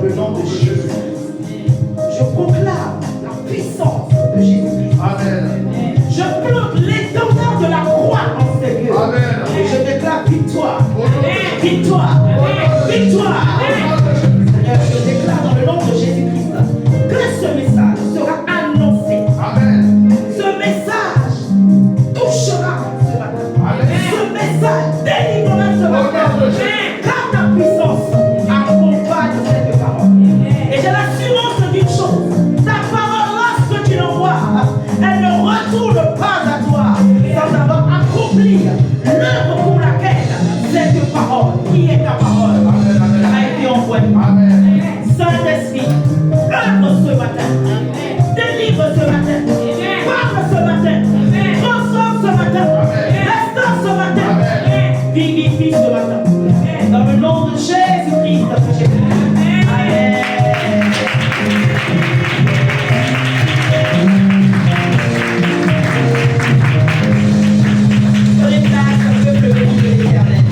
le nom de Jésus. Je proclame la puissance de Jésus-Christ. Amen. Je plante l'étendard de la croix en ces lieux. Amen. Et je déclare victoire. Victoire. Victoire. Seigneur, je déclare dans le nom de Jésus-Christ que ce message sera annoncé. Amen. Ce message touchera ce matin. Amen. Ce message délivrera ce matin. Car ta puissance accompagne cette parole. Et j'ai l'assurance d'une chose. Ta parole, lorsque tu l'envoies, elle ne retourne pas à toi sans avoir accompli l'œuvre pour laquelle cette parole, qui est ta parole, a été envoyée. Saint-Esprit, œuvre ce matin. Délivre ce matin. Parle ce matin. Transforme ce matin. Restaure ce matin. Vivifie ce matin. Dans le nom de Jésus-Christ, que j'ai prié. Amen. Prenez place, peuple béni de l'Éternel.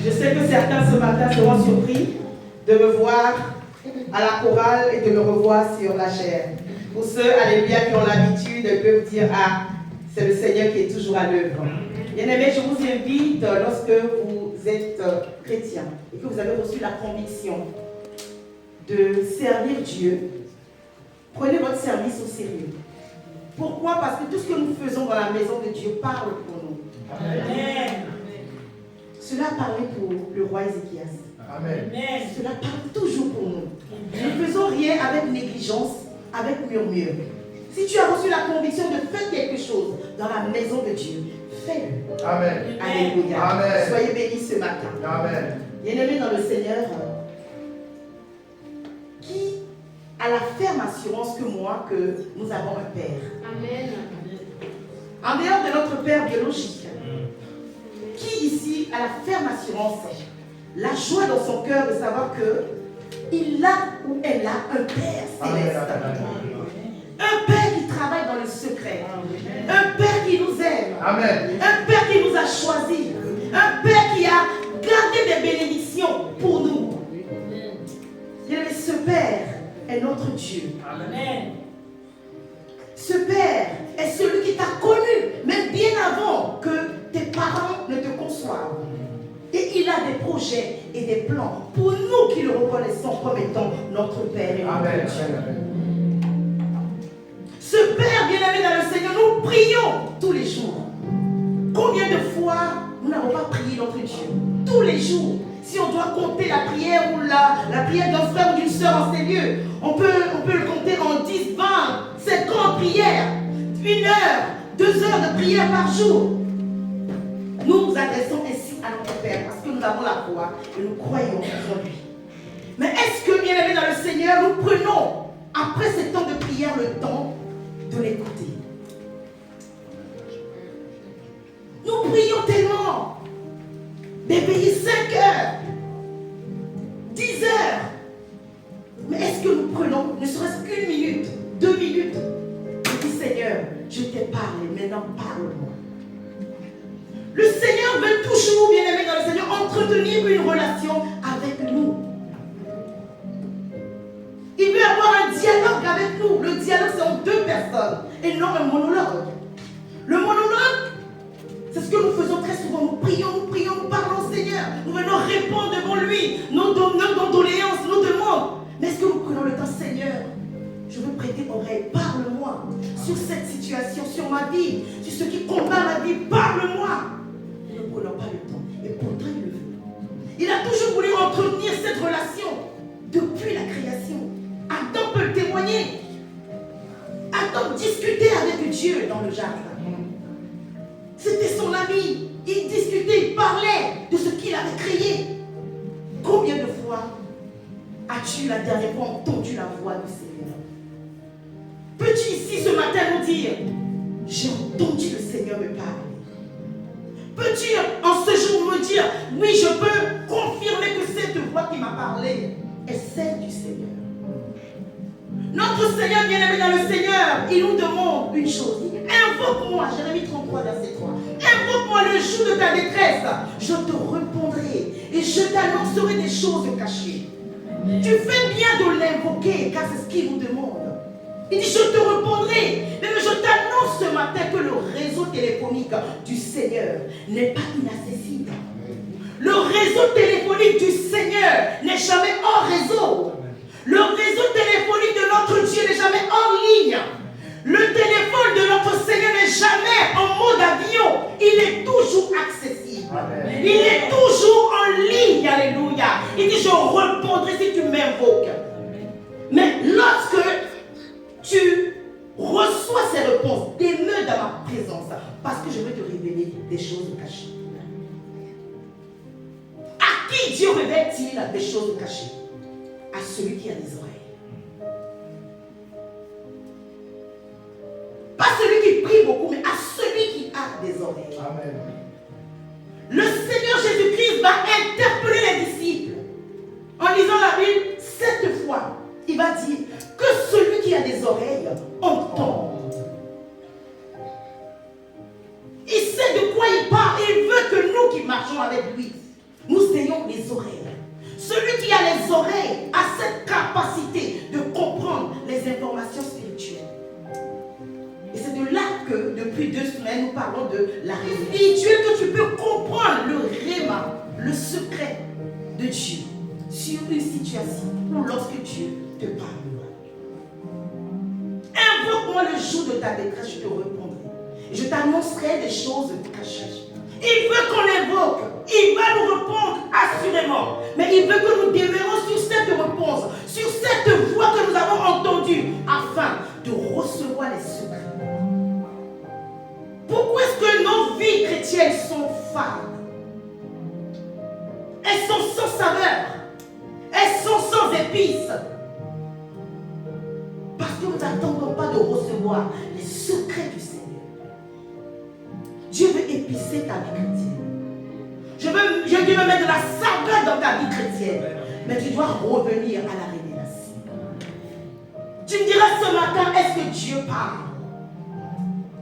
Je sais que certains ce matin seront surpris de me voir à la chorale et de me revoir sur la chair. Pour ceux, alléluia, qui ont l'habitude, ils peuvent dire, ah, c'est le Seigneur qui est toujours à l'œuvre. Bien-aimés, je vous invite, lorsque vous êtes chrétien et que vous avez reçu la conviction de servir Dieu, prenez votre service au sérieux. Pourquoi? Parce que tout ce que nous faisons dans la maison de Dieu parle pour nous. Amen. Cela parlait pour le roi Ézéchias. Amen. Cela parle toujours pour nous. Nous ne faisons rien avec négligence, avec murmure. Si tu as reçu la conviction de faire quelque chose dans la maison de Dieu, fais-le. Amen. Alléluia. Amen. Soyez bénis ce matin. Amen. Bien-aimés dans le Seigneur, qui a la ferme assurance que moi, que nous avons un Père. Amen. En dehors de notre Père biologique, qui ici a la ferme assurance, la joie dans son cœur de savoir que il a ou elle a un Père céleste. Un Père qui travaille dans le secret. Un Père qui nous aime. Amen. Un Père qui nous a choisis. Un Père qui a gardé des bénédictions pour nous. Et ce Père est notre Dieu. Amen. Ce Père est celui qui t'a connu, même bien avant que tes parents ne te conçoivent. Et il a des projets et des plans pour nous qui le reconnaissons comme étant notre Père et notre Dieu. Ce Père bien-aimé dans le Seigneur, nous prions tous les jours. Combien de fois nous n'avons pas prié notre Dieu? Tous les jours. Si on doit compter la prière ou la prière d'un frère ou d'une soeur en ces lieux, on peut le compter en 10, 20, 50 prières. 1 heure, 2 heures de prière par jour. Nous nous adressons ainsi à notre Père parce que nous avons la foi et nous croyons en lui. Mais est-ce que, bien aimé dans le Seigneur, nous prenons, après ces temps de prière, le temps de l'écouter? Nous prions tellement d'éveiller 5 heures, 10 heures. Mais est-ce que nous prenons, ne serait-ce qu'une minute, 2 minutes, et dit Seigneur, je t'ai parlé, maintenant parle-moi. Le Seigneur veut toujours, bien aimé dans le Seigneur, entretenir une relation avec nous. Il veut avoir un dialogue avec nous. Le dialogue, c'est entre 2 personnes et non un monologue. Le monologue, c'est ce que nous faisons très souvent. Nous prions, nous parlons au Seigneur. Nous venons répondre devant lui nos doléances, nos demandes. Mais est-ce que nous prenons le temps, Seigneur, je veux prêter oreille, parle-moi sur cette situation, sur ma vie, sur ce qui combat ma vie, parle-moi. Nous ne prenons pas le temps. Et pourtant, il le veut. Il a toujours voulu entretenir cette relation depuis la création. Adam peut le témoigner. Adam discutait avec Dieu dans le jardin. C'était son ami. Il discutait, il parlait de ce qu'il avait créé. Combien de fois as-tu la dernière fois entendu la voix du Seigneur? Peux-tu ici ce matin nous dire, j'ai entendu le Seigneur me parler? Peux-tu en ce jour me dire, oui, je peux confirmer que cette voix qui m'a parlé est celle du Seigneur? Notre Seigneur bien-aimé dans le Seigneur, il nous demande une chose. Invoque-moi, Jérémie 33, verset 3. Invoque-moi le jour de ta détresse. Je te répondrai répondrai et je t'annoncerai des choses cachées. Tu fais bien de l'invoquer car c'est ce qu'il nous demande. Il dit, je te répondrai. Mais je t'annonce ce matin que le réseau téléphonique du Seigneur n'est pas inaccessible. Le réseau téléphonique du Seigneur n'est jamais hors réseau. Le réseau téléphonique de notre Dieu n'est jamais hors ligne. Le téléphone de notre Seigneur n'est jamais en mode avion. Il est toujours accessible. Amen. Il est toujours en ligne. Alléluia. Il dit, je répondrai si tu m'invoques. Mais lorsque tu reçois ces réponses, demeure dans ma présence parce que je veux te révéler des choses cachées. À qui Dieu révèle-t-il des choses cachées? À celui qui a des oreilles. Pas celui qui prie beaucoup, mais à celui qui a des oreilles. Amen. Le Seigneur Jésus-Christ va interpeller les disciples. En lisant la Bible 7 fois, il va dire que celui qui a des oreilles entende. Il sait de quoi il parle. Il veut que nous qui marchons avec lui, nous ayons les oreilles. Celui qui a les oreilles a cette capacité de comprendre les informations spirituelles. Et c'est de là que, depuis 2 semaines, nous parlons de la spirituelle, que tu peux comprendre le réma, le secret de Dieu sur une situation ou lorsque Dieu te parle. Invoque-moi le jour de ta détresse, je te répondrai. Et je t'annoncerai des choses cachées. Il veut qu'on l'invoque. Il va nous répondre assurément. Mais il veut que nous demeurions sur cette réponse, sur cette voix que nous avons entendue, afin de recevoir les secrets. Pourquoi est-ce que nos vies chrétiennes sont fades? Elles sont sans saveur. Elles sont sans épices. Parce que nous n'attendons pas de recevoir les secrets du Seigneur. Dieu veut épicer ta vie chrétienne. Dieu veut mettre de la saveur dans ta vie chrétienne. Mais tu dois revenir à la révélation. Tu me diras ce matin, est-ce que Dieu parle?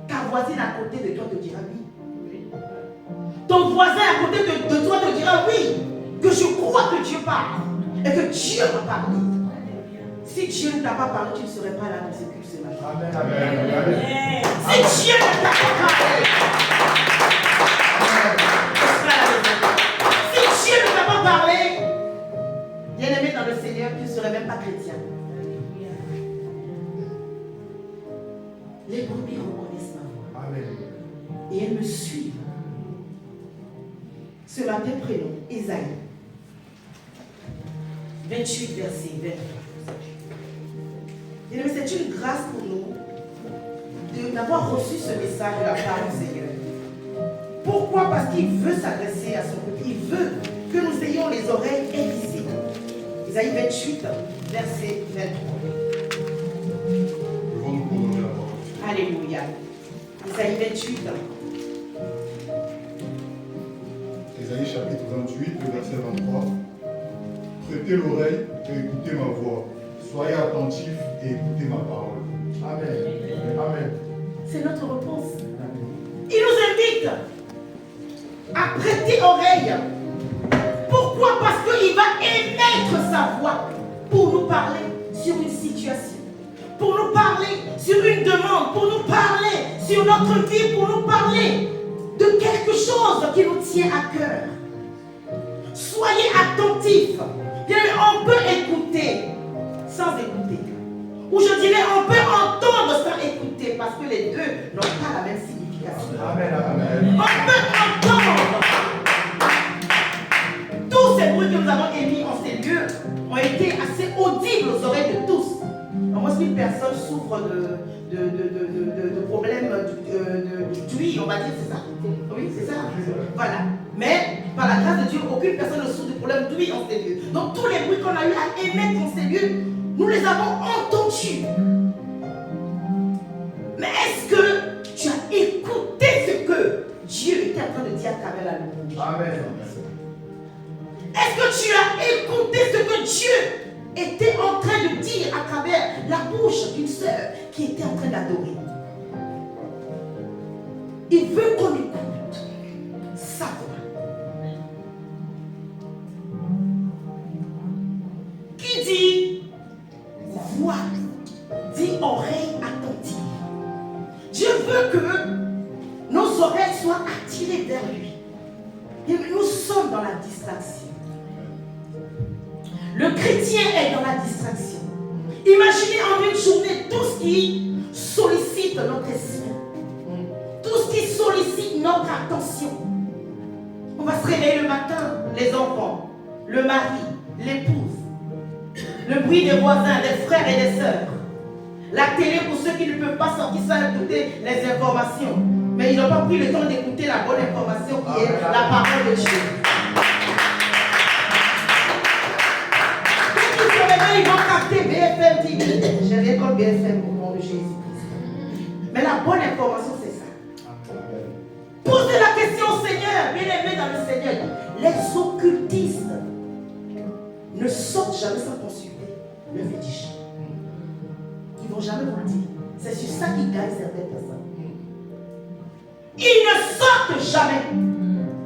Ta voisine à côté de toi te dira oui. Ton voisin à côté de toi te dira oui. Que je crois que Dieu parle. Et que Dieu m'a parlé. Si Dieu ne t'a pas parlé, tu ne serais pas là dans ce culte ce matin. Amen. Amen. Amen. Si Dieu ne t'a pas parlé, si Dieu ne t'a pas parlé, bien-aimé dans le Seigneur, tu ne serais même pas chrétien. Les brebis reconnaissent ma voix. Amen. Et elles me suivent. Ce matin, prenons Isaïe 28, verset 20. C'est une grâce pour nous d'avoir reçu ce message de la part du Seigneur. Pourquoi? Parce qu'il veut s'adresser à son peuple. Il veut que nous ayons les oreilles aiguisées. Isaïe 28, verset 23. Alléluia. Isaïe 28. Isaïe chapitre 28, le verset 23. Prêtez l'oreille et écoutez ma voix. Soyez attentifs et écoutez ma parole. Amen. Amen. C'est notre réponse. Il nous invite à prêter oreille. Pourquoi? Parce qu'il va émettre sa voix pour nous parler sur une situation, pour nous parler sur une demande, pour nous parler sur notre vie, pour nous parler de quelque chose qui nous tient à cœur. Soyez attentifs. On peut écouter sans écouter. Ou je dirais, on peut entendre sans écouter parce que les deux n'ont pas la même signification. Amen, amen. On peut entendre. Tous ces bruits que nous avons émis en ces lieux ont été assez audibles aux oreilles de tous. À moins qu'une personne souffre de problèmes d'ouïe, on va dire, c'est ça? Oui, c'est ça. Voilà. Mais par la grâce de Dieu, aucune personne ne souffre de problème d'ouïe en ces lieux. Donc tous les bruits qu'on a eu à émettre en ces lieux, nous les avons entendus. Mais est-ce que tu as écouté ce que Dieu était en train de dire à travers la louange? Amen. Est-ce que tu as écouté ce que Dieu était en train de dire à travers la bouche d'une sœur qui était en train d'adorer? Il veut qu'on écoute sa voix. Le chrétien est dans la distraction. Imaginez en une journée tout ce qui sollicite notre esprit. Tout ce qui sollicite notre attention. On va se réveiller le matin, les enfants, le mari, l'épouse, le bruit des voisins, des frères et des sœurs. La télé pour ceux qui ne peuvent pas sortir sans écouter les informations. Mais ils n'ont pas pris le temps d'écouter la bonne information qui est la parole de Dieu. Quand ils se réveillent, ils vont capter BFM TV. J'ai rien contre BFM au nom de Jésus-Christ. Mais la bonne information, c'est ça. Posez la question au Seigneur, bien-aimé dans le Seigneur. Les occultistes ne sortent jamais sans consulter le fétiche. Ils ne vont jamais vous le dire. C'est sur ça qu'ils gagnent certaines personnes. Ils ne sortent jamais.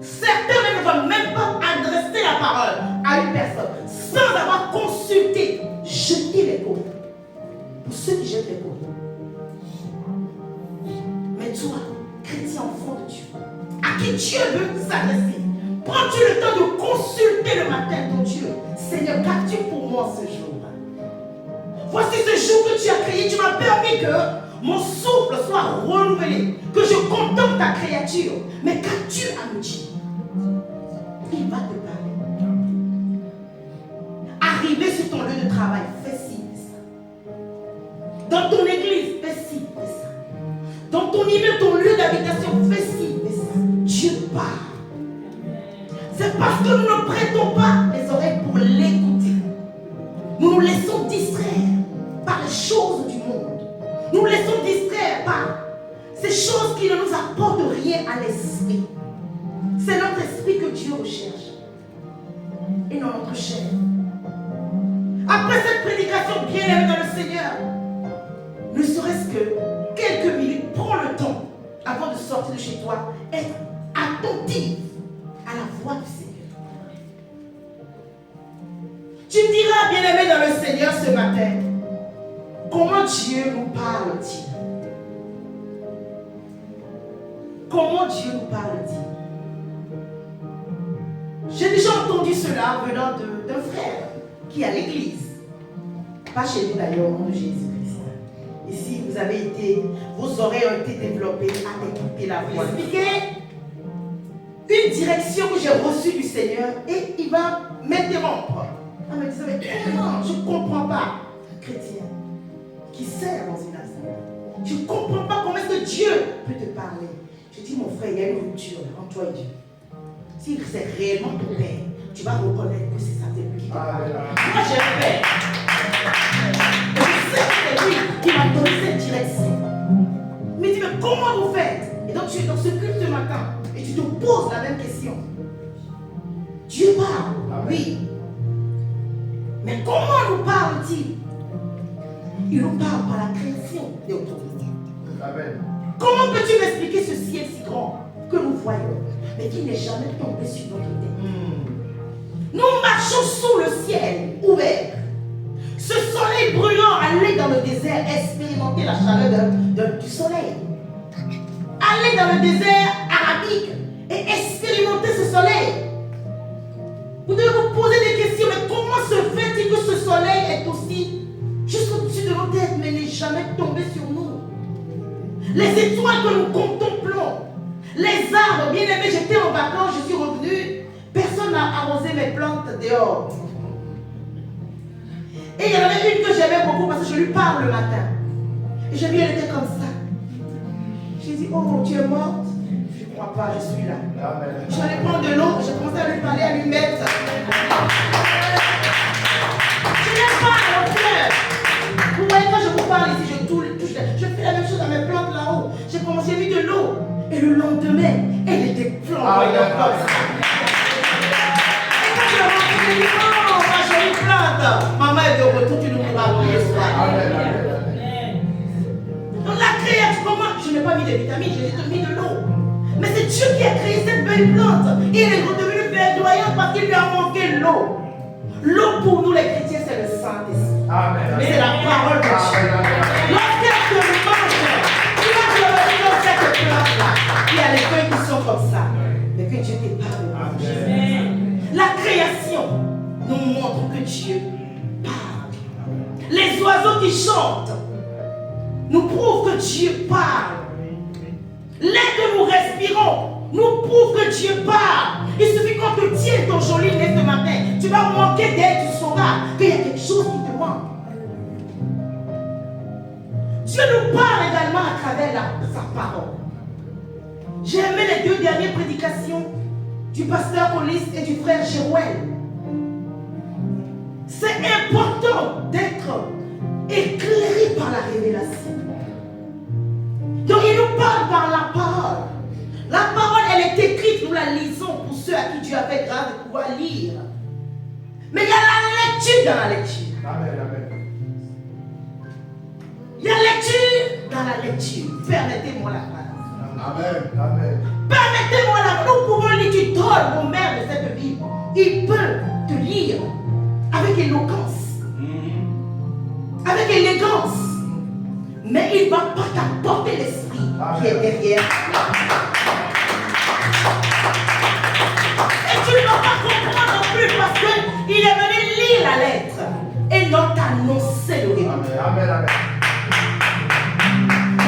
Certains ne vont même pas adresser la parole à une personne sans avoir consulté, jeté les pots. Pour ceux qui jettent les pots. Mais toi, chrétien enfant de Dieu, à qui Dieu veut s'adresser, prends-tu le temps de consulter le matin ton Dieu? Seigneur, qu'as-tu pour moi ce jour? Voici ce jour que tu as créé, tu m'as permis que mon souffle soit renouvelé, que je contemple ta créature. Mais qu'as-tu à me dire? Il va te parler. Arrivé sur ton lieu de travail, fais ci, fais ça. Dans ton église, fais ci, fais ça. Dans ton immeuble, ton lieu d'habitation, fais ci, fais ça. Dieu parle. C'est parce que nous ne prêtons pas les oreilles pour l'écouter. Nous nous laissons distraire par les choses du monde. Nous nous laissons distraire par ces choses qui ne nous apportent rien à l'esprit. C'est notre esprit que Dieu recherche et non notre chair. Après cette prédication bien aimée dans le Seigneur, ne serait-ce que quelques minutes, prends le temps avant de sortir de chez toi, être attentif à la voix du Seigneur. Tu me diras, bien-aimé dans le Seigneur, ce matin, comment Dieu nous parle-t-il? Comment Dieu nous parle-t-il? J'ai déjà entendu cela venant d'un frère qui est à l'église. Pas chez nous d'ailleurs, au nom de Jésus-Christ. Et si vous avez été, vos oreilles ont été développées à écouter la voix. Expliquer une direction que j'ai reçue du Seigneur et il va m'interrompre. En me disant, mais comment? Je ne comprends pas. Chrétien qui sert dans une assemblée. Je ne comprends pas comment est-ce que Dieu peut te parler. Je dis, mon frère, il y a une rupture entre toi et Dieu. Si c'est réellement ton Père, tu vas reconnaître que c'est ça qui te parle. Moi, j'ai un Père. Je sais que c'est lui qui m'a donné cette direction. Mais il dit, mais comment vous faites? Et donc, tu es dans ce culte ce matin et tu te poses la même question. Dieu parle, oui. Mais comment nous parle-t-il? Il nous parle par la création des autorités. Amen. Comment peux-tu m'expliquer ce ciel si grand que nous voyons, mais qui n'est jamais tombé sur notre tête? Nous marchons sous le ciel ouvert. Ce soleil brûlant, allez dans le désert, expérimenter la chaleur du soleil. Allez dans le désert arabique et expérimenter ce soleil. Vous devez vous poser des questions, mais comment se fait-il que ce soleil est aussi juste au-dessus de nos têtes, mais n'est jamais tombé sur nous? Les étoiles que nous contemplons, les arbres, bien aimés, j'étais en vacances, je suis revenue, personne n'a arrosé mes plantes dehors. Et il y en avait une que j'aimais beaucoup parce que je lui parle le matin. Et j'ai vu, elle était comme ça. J'ai dit, oh, tu es morte? Je ne crois pas, je suis là. Je suis allée prendre de l'eau, j'ai commencé à lui parler, à lui mettre. Je n'aime pas mon cœur. Vous voyez, quand je vous parle ici, je touche, je fais la même chose à mes plantes là-haut. J'ai commencé à mettre de l'eau. Et le lendemain, elle était flamboyante comme ça. Et quand je rentre, je dis, oh, ma jolie plante. Maman est de retour, tu nous parles le soir. Donc la créature, comment? Je n'ai pas mis de vitamines, j'ai mis de l'eau. Mais c'est Dieu qui a créé cette belle plante. Et elle est redevenue verdoyante parce qu'il lui a manqué l'eau. L'eau pour nous les chrétiens, c'est le Saint-Esprit. C'est la parole de Dieu. Lorsqu'elle te mange, tu vas te retrouver dans cette plante-là. Il y a les feuilles qui sont comme ça. Mais que Dieu te parle. La création nous montrent que Dieu parle. Les oiseaux qui chantent nous prouvent que Dieu parle. L'air que nous respirons nous prouve que Dieu parle. Il suffit qu'on te tienne ton joli nez ce matin. Tu vas manquer d'air, tu sauras qu'il y a quelque chose qui te manque. Dieu nous parle également à travers sa parole. J'ai aimé les 2 dernières prédications du pasteur Hollis et du frère Jéruel. C'est important d'être éclairé par la révélation. Donc il nous parle par la parole. La parole, elle est écrite, nous la lisons pour ceux à qui Dieu a fait grâce de pouvoir lire. Mais il y a la lecture dans la lecture. Amen, amen. Il y a lecture dans la lecture. Permettez-moi la phrase. Amen, amen. Permettez-moi la phrase. Nous pouvons lire, tu donnes au maire de cette Bible. Il peut te lire avec éloquence, avec élégance. Mais il ne va pas t'apporter l'esprit qui est derrière. Et tu ne vas pas comprendre non plus parce qu'il est venu lire la lettre et non t'annoncer le réma. Amen, amen.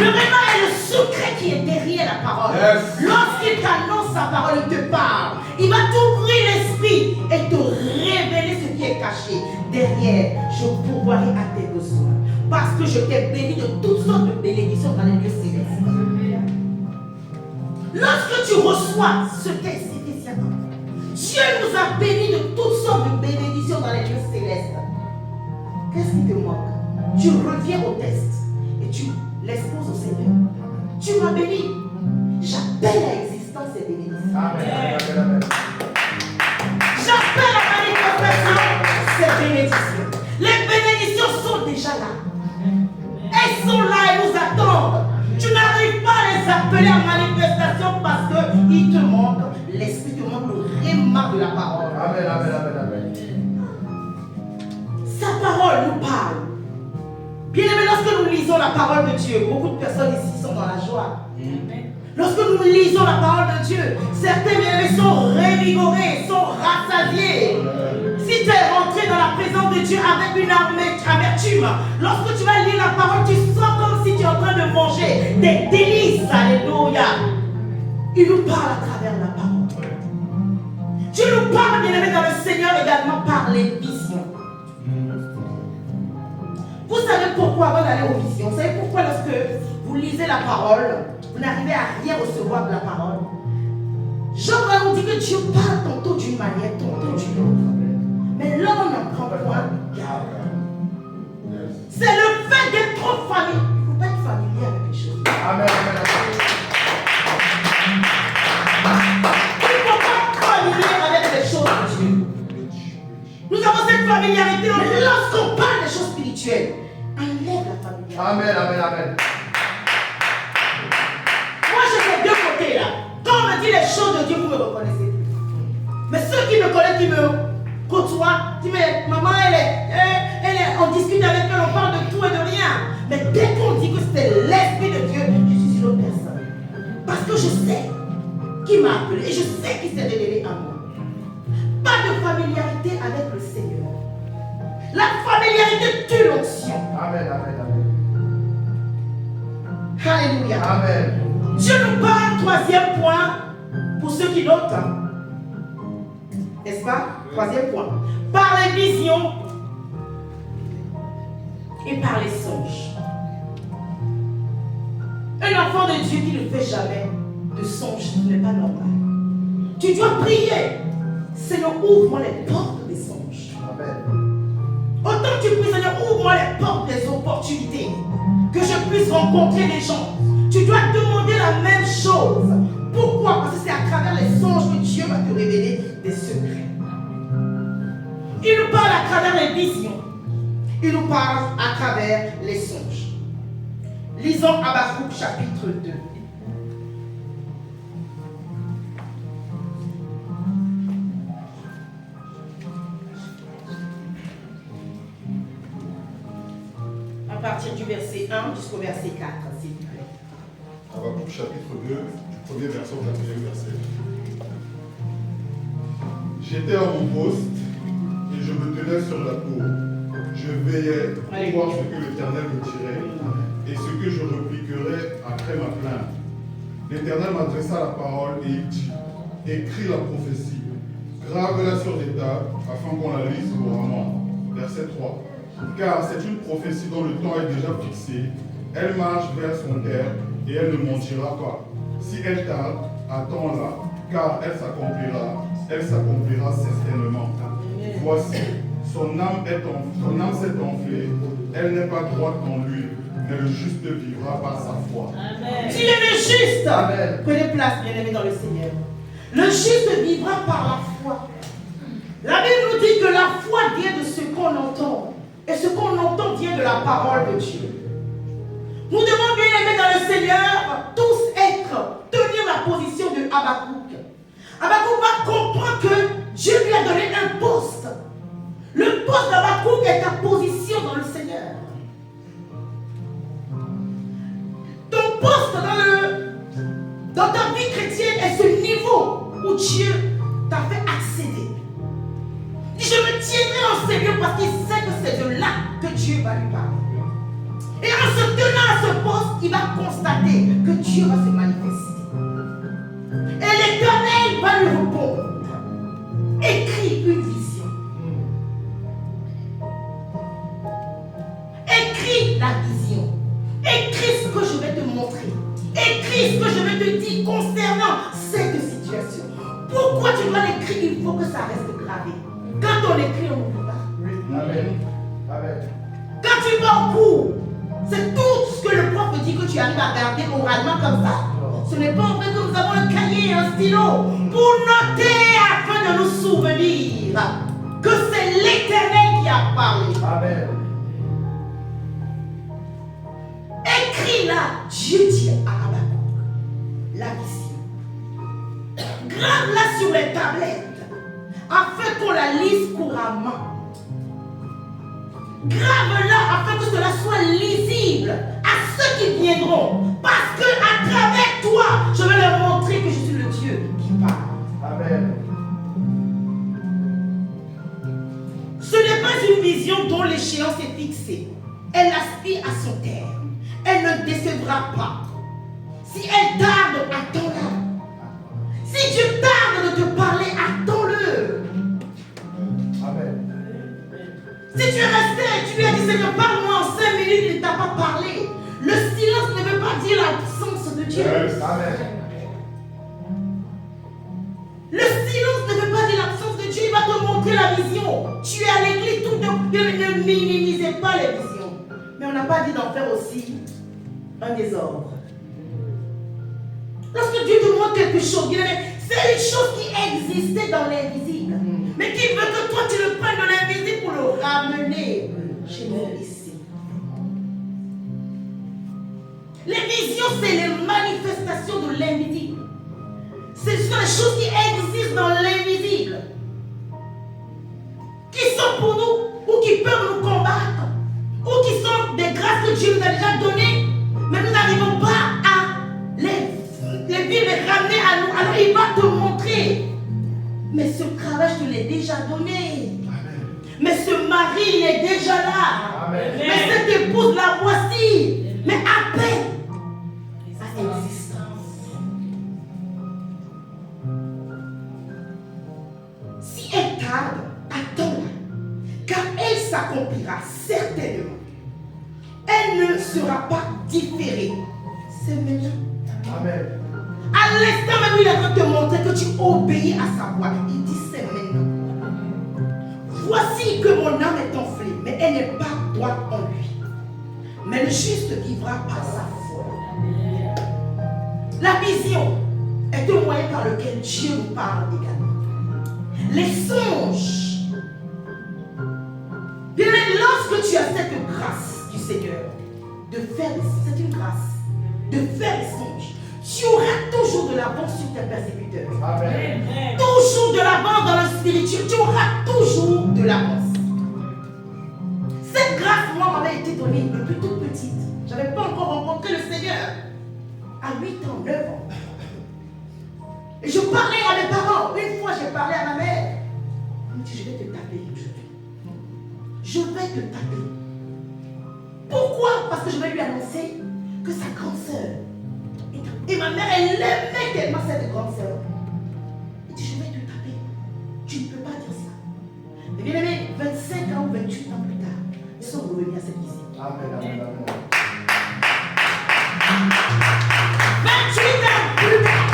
Le réma est le secret qui est derrière la parole. Yes. Lorsqu'il t'annonce sa parole, il te parle. Il va t'ouvrir l'esprit et te révéler ce qui est caché derrière. Je pourvoirai à tes besoins. Parce que je t'ai béni de toutes sortes de bénédictions dans les lieux célestes. Lorsque tu reçois ce texte, Dieu nous a bénis de toutes sortes de bénédictions dans les lieux célestes. Qu'est-ce qui te manque? Tu reviens au texte et tu l'exposes au Seigneur. Tu m'as béni. J'appelle à l'existence ces bénédictions. Amen, amen, amen. J'appelle à manifestation ces bénédictions. Les bénédictions sont déjà là. Elles sont là et nous attendent. Tu n'arrives pas à les appeler en manifestation parce qu'il te manque l'esprit, te manque le réma de la parole. Amen, amen, amen, amen. Sa parole nous parle. Bien aimé, lorsque nous lisons la parole de Dieu, beaucoup de personnes ici sont dans la joie. Lorsque nous lisons la parole de Dieu, certains bien-aimés sont révigorés, sont rassasiés. Si tu es rentré dans la présence de Dieu avec une amertume, lorsque tu vas lire la parole, tu sens comme si tu es en train de manger des délices. Alléluia. Il nous parle à travers la parole. Dieu nous parle, bien-aimé, dans le Seigneur également par les visions. Vous savez pourquoi, avant d'aller aux visions, vous savez pourquoi lorsque vous lisez la parole, vous n'arrivez à rien recevoir de la parole. Jean nous dit que Dieu parle tantôt d'une manière, tantôt d'une autre. Mais là, on n'en prend point garde. C'est le fait d'être trop familier. Il ne faut pas être familier avec les choses. Amen, amen, amen. Il ne faut pas être familier avec les choses de Dieu. Nous avons cette familiarité. Lorsqu'on parle des choses spirituelles, enlève la familiarité. Amen, amen, amen. Moi, j'ai ces deux côtés là. Quand on me dit les choses de Dieu, vous me reconnaissez plus. Mais ceux qui me connaissent, qui me côtoient, qui me disent, maman, on discute avec elle, on parle de tout et de rien. Mais dès qu'on dit que c'est l'Esprit de Dieu, je suis une autre personne. Parce que je sais qui m'a appelé et je sais qui s'est révélé à moi. Pas de familiarité avec le Seigneur. La familiarité tue l'onction. Amen, amen, amen. Alléluia. Amen. Dieu nous parle, troisième point, pour ceux qui notent. N'est-ce pas? Troisième point. Par les visions et par les songes. Un enfant de Dieu qui ne fait jamais de songe n'est pas normal. Tu dois prier. Seigneur, ouvre-moi les portes des songes. Amen. Autant que tu pries, Seigneur, ouvre-moi les portes des opportunités. Que je puisse rencontrer des gens. Tu dois demander la même chose. Pourquoi? Parce que c'est à travers les songes que Dieu va te révéler des secrets. Il nous parle à travers les visions. Il nous parle à travers les songes. Lisons Habakkuk chapitre 2. À partir du verset 1 jusqu'au verset 4, s'il vous plaît. Habakkuk chapitre 2, du premier verset au quatrième verset. J'étais à mon poste et je me tenais sur la tour. Je veillais pour voir ce que l'Éternel me dirait et ce que je repliquerais après ma plainte. L'Éternel m'adressa la parole et il dit, écris la prophétie, grave-la sur des tables afin qu'on la lise couramment. Verset 3. Car c'est une prophétie dont le temps est déjà fixé. Elle marche vers son terme et elle ne mentira pas. Si elle tarde, attends-la, car elle s'accomplira certainement. Voici, son âme s'est enflée, elle n'est pas droite en lui, mais le juste vivra par sa foi. Amen. Tu es le juste. Amen. Prenez place, bien-aimés dans le Seigneur. Le juste vivra par la foi. La Bible nous dit que la foi vient de ce qu'on entend. Et ce qu'on entend vient de la parole de Dieu. Nous devons, bien-aimés dans le Seigneur, tous tenir la position de Habakkuk. Habakkuk va comprendre que Dieu lui a donné un poste. Le poste d'Habakkuk est ta position dans le Seigneur. Ton poste dans ta vie chrétienne est ce niveau où Dieu t'a fait accéder. Je me tiendrai en Seigneur parce qu'il sait que c'est de là que Dieu va lui parler. Et en se tenant à ce poste, il va constater que Dieu va se manifester. Et l'Éternel va lui répondre. Écris une vision. Écris la vision. Écris ce que je vais te montrer. Écris ce que je vais te dire concernant cette situation. Pourquoi tu dois l'écrire? Il faut que ça reste gravé. Quand on écrit, on n'oublie pas. Oui. Amen. Amen. Quand tu vas au cours, c'est tout ce que le prof dit que tu arrives à garder oralement comme ça. Ce n'est pas vrai que nous avons un cahier et un stylo pour noter afin de nous souvenir que c'est l'Éternel qui a parlé. Amen. Écris-la, Dieu dit à Habakkuk, la vision. Grave-la sur les tablettes afin qu'on la lise couramment. Grave-la afin que cela soit lisible à ceux qui viendront. Parce que à travers toi, je vais leur montrer que je suis le Dieu qui parle. Amen. Ce n'est pas une vision dont l'échéance est fixée. Elle aspire à son terme. Elle ne décevra pas. Si elle tarde, attends-la. Si Dieu tarde de te parler, attends-le. Amen. Si tu es resté et tu lui as dit Seigneur, parle-moi en 5 minutes, il ne t'a pas parlé. Le silence ne veut pas dire l'absence de Dieu. Yes. Amen. Le silence ne veut pas dire l'absence de Dieu. Il va te montrer la vision. Tu es à l'église, tout ne minimisez pas les visions. Mais on n'a pas dit d'en faire aussi un désordre. Lorsque Dieu te montre quelque chose, c'est une chose qui existait dans l'invisible. Mais qui veut que toi tu le prennes de l'invisible pour le ramener chez nous ici. Les visions, c'est les manifestations de l'invisible. Ce sont les choses qui existent dans l'invisible. Qui sont pour nous, ou qui peuvent nous combattre, ou qui sont des grâces que Dieu nous a déjà données, mais nous n'arrivons pas à les vivre, les ramener à nous. Alors il va te montrer. Mais ce travail, je te l'ai déjà donné. Amen. Mais ce mari, il est déjà là. Amen. Mais cette épouse, la voici. Mais à peine sa existence. Si elle tarde, attends-la. Car elle s'accomplira certainement. Elle ne sera pas différée. C'est maintenant. Amen. À l'instant même, il est en train de te montrer que tu obéis à sa voix. Il dit c'est maintenant. Voici que mon âme est enflée, mais elle n'est pas droite en lui. Mais le juste vivra par sa foi. La vision est un moyen par lequel Dieu nous parle également. Les songes. Bien, lorsque tu as cette grâce du Seigneur de faire, c'est une grâce, de faire les songes, tu auras toujours de l'avance sur tes persécuteurs. Amen. Toujours de l'avance dans le spirituel. Tu auras toujours de l'avance. Cette grâce, moi, m'avait été donnée depuis toute petite. Je n'avais pas encore rencontré le Seigneur. À 8 ans, 9 ans. Et je parlais à mes parents. Une fois, j'ai parlé à ma mère. Elle me dit, je vais te taper aujourd'hui. je vais te taper. Pourquoi? Parce que je vais lui annoncer que sa grande sœur. Et ma mère, elle aimait tellement cette grande sœur. Elle dit, je vais te taper. Tu ne peux pas dire ça. Et bien aimé, 25 ans ou 28 ans plus tard, ils sont revenus à cette visite. Amen, amen, amen. 28 ans plus tard.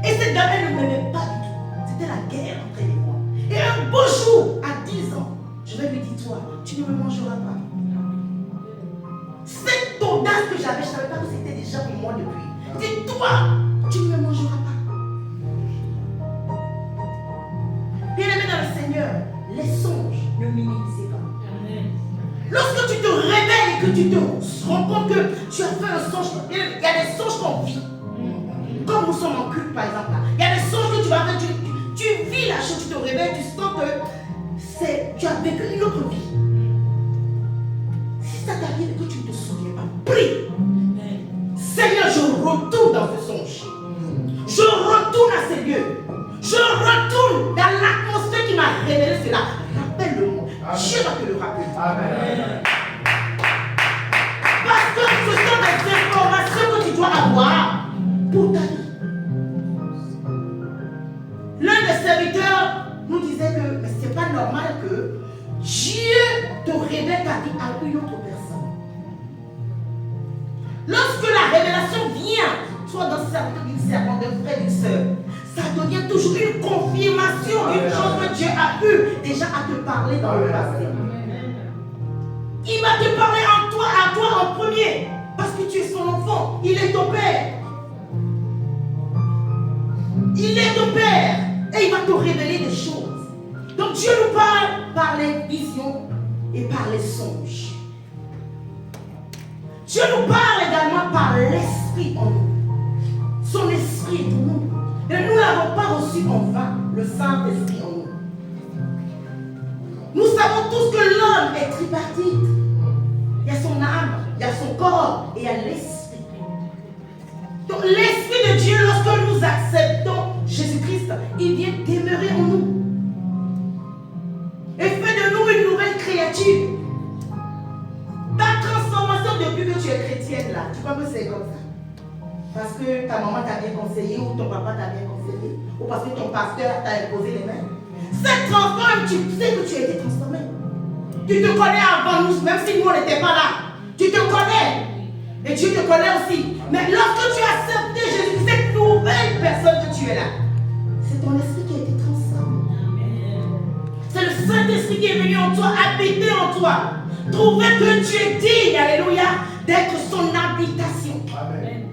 Et cette dame, elle ne m'aimait pas du tout. C'était la guerre entre elle et moi. Et un beau jour, à 10 ans, je vais lui dire, toi, tu ne me mangeras pas. Cette audace que j'avais, je ne savais pas que c'était déjà pour moi depuis. Dis-toi, tu ne me mangeras pas. Bien-aimé dans le Seigneur, les songes ne minimisez pas. Lorsque tu te réveilles et que tu te rends compte que tu as fait un songe, il y a des songes qu'on vit. Comme nous sommes en culte par exemple, là. Il y a des songes que tu vas faire, tu vis la chose, tu te réveilles, tu sens que tu as vécu une autre vie. Si ça t'arrive et que tu ne te souviens pas, prie. Seigneur, je retourne dans ce songe. Je retourne à ces lieux. Je retourne dans l'atmosphère qui m'a révélé cela. Rappelle-le-moi. Dieu va te le rappeler. Amen. Parce que ce sont des informations que tu dois avoir pour ta vie. L'un des serviteurs nous disait que ce n'est pas normal que Dieu te révèle ta vie à une autre personne. Lorsque la révélation vient, soit dans le cerveau d'une servante, d'un frère, d'une soeur, ça devient toujours une confirmation d'une chose que Dieu a eu déjà à te parler dans le passé. Il va te parler à toi en premier, parce que tu es son enfant, il est ton père. Il est ton père et il va te révéler des choses. Donc Dieu nous parle par les visions et par les songes. Dieu nous parle également par l'esprit en nous. Son esprit est en nous. Et nous n'avons pas reçu en vain le Saint-Esprit en nous. Nous savons tous que l'homme est tripartite. Il y a son âme, il y a son corps et il y a l'esprit. Donc l'esprit de Dieu, lorsque nous acceptons Jésus-Christ, il vient demeurer en nous. Et fait de nous une nouvelle créature. Ta transformation depuis que tu es chrétienne là, tu crois que c'est comme ça? Parce que ta maman t'a bien conseillé ou ton papa t'a bien conseillé ou parce que ton pasteur t'a imposé les mains. Cette transformation, tu sais que tu as été transformé. Tu te connais avant nous, même si nous on n'était pas là. Tu te connais. Et Dieu te connaît aussi. Mais lorsque tu as accepté Jésus, cette nouvelle personne que tu es là, c'est ton esprit qui a été transformé. C'est le Saint-Esprit qui est venu en toi, habiter en toi. Trouver que tu es digne, alléluia, d'être son habitation. Amen.